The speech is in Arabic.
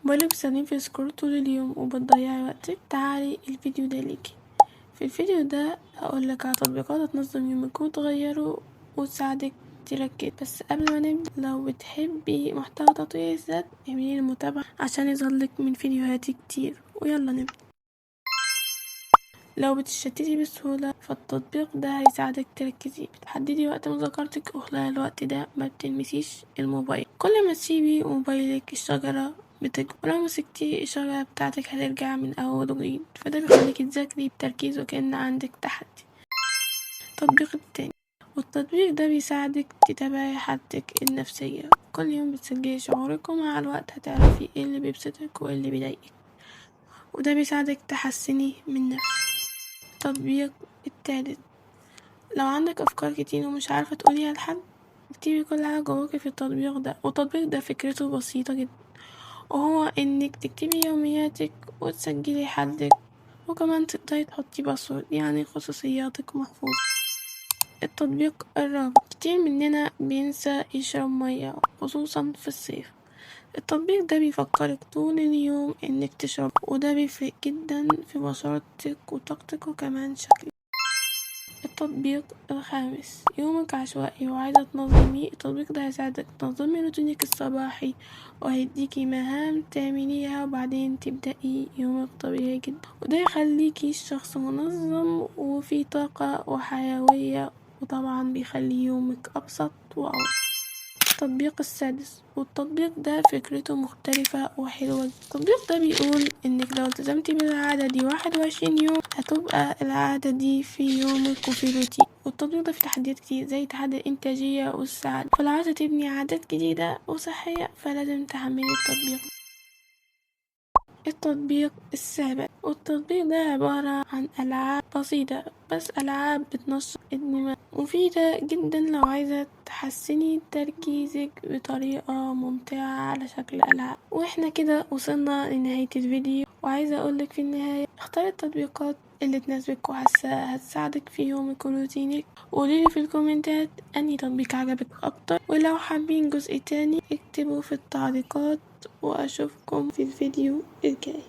موبايلك بتستخدميه في سكرول طول اليوم وبتضيعي وقتك؟ تعالي الفيديو ده ليكي. في الفيديو ده هقولك على تطبيقات هتنظم يومك وتغيره وتساعدك تركز. بس قبل ما نبدأ، لو بتحبي محتوى تطوير الذات اعملي المتابعة عشان يظهرلك من فيديوهاتي كتير. ويلا نبدأ. لو بتشتتي بسهولة فالتطبيق ده هيساعدك تركزي. بتحددي وقت مذاكرتك وخلال الوقت ده ما بتلمسيش الموبايل. كل ما تسيبي موبايلك الشجرة بتكبر، ولو مسكتي الشجرة بتاعتك هترجع من أول وجديد. فده بيخليكي تذاكري بتركيز وكأن عندك تحدي. التطبيق التاني، والتطبيق ده بيساعدك تتابعي حالتك النفسية. كل يوم بتسجلي شعورك ومع الوقت هتعرفي ايه اللي بيبسطك وايه اللي بيضايقك، وده بيساعدك تحسني من نفسك. التطبيق التالت، لو عندك أفكار كتير ومش عارفة تقوليها لحد، اكتبي كل حاجة جواكي في التطبيق ده. والتطبيق ده فكرته بسيطة جدا، وهو انك تكتبي يومياتك وتسجلي حالتك، وكمان تقدري تحطي باسورد يعني خصوصياتك محفوظة. التطبيق الرابع، كتير مننا بينسى يشرب مية خصوصا في الصيف. التطبيق ده بيفكرك طول اليوم انك تشرب، وده بيفرق جدا في بشرتك وطاقتك وكمان شكلك. التطبيق الخامس، يومك عشوائي وعايزة تنظميه. التطبيق ده هيساعدك تنظمي روتينك الصباحي وهيديكي مهام تعمليها وبعدين تبدأي يومك طبيعي جدا، وده يخليكي شخص منظم وفيه طاقة وحيوية، وطبعا بيخلي يومك أبسط وأوضح. التطبيق السادس، والتطبيق ده فكرته مختلفة وحلوة. التطبيق ده بيقول انك لو التزمتي بالعادة دي 21 يوم هتبقى العادة دي في يومك وفي روتين. والتطبيق ده فيه تحديات كتير زي تحدي الإنتاجية والسعادة، فلو عايزة تبني عادات جديدة وصحية فلازم تحملي التطبيق. التطبيق السابع، والتطبيق ده عبارة عن ألعاب بسيطة، بس ألعاب بتنشط الدماغ، مفيدة جدا لو عايزة تحسني تركيزك بطريقة ممتعة على شكل ألعاب. واحنا كده وصلنا لنهاية الفيديو، وعايزة أقولك في النهاية اختاري التطبيقات اللي تناسبك وحاسة هتساعدك في يومك وروتينك. وقوليلي في الكومنتات أنهي تطبيق عجبك أكتر، ولو حابين جزء تاني اكتبوا في التعليقات، وأشوفكم في الفيديو الجاي.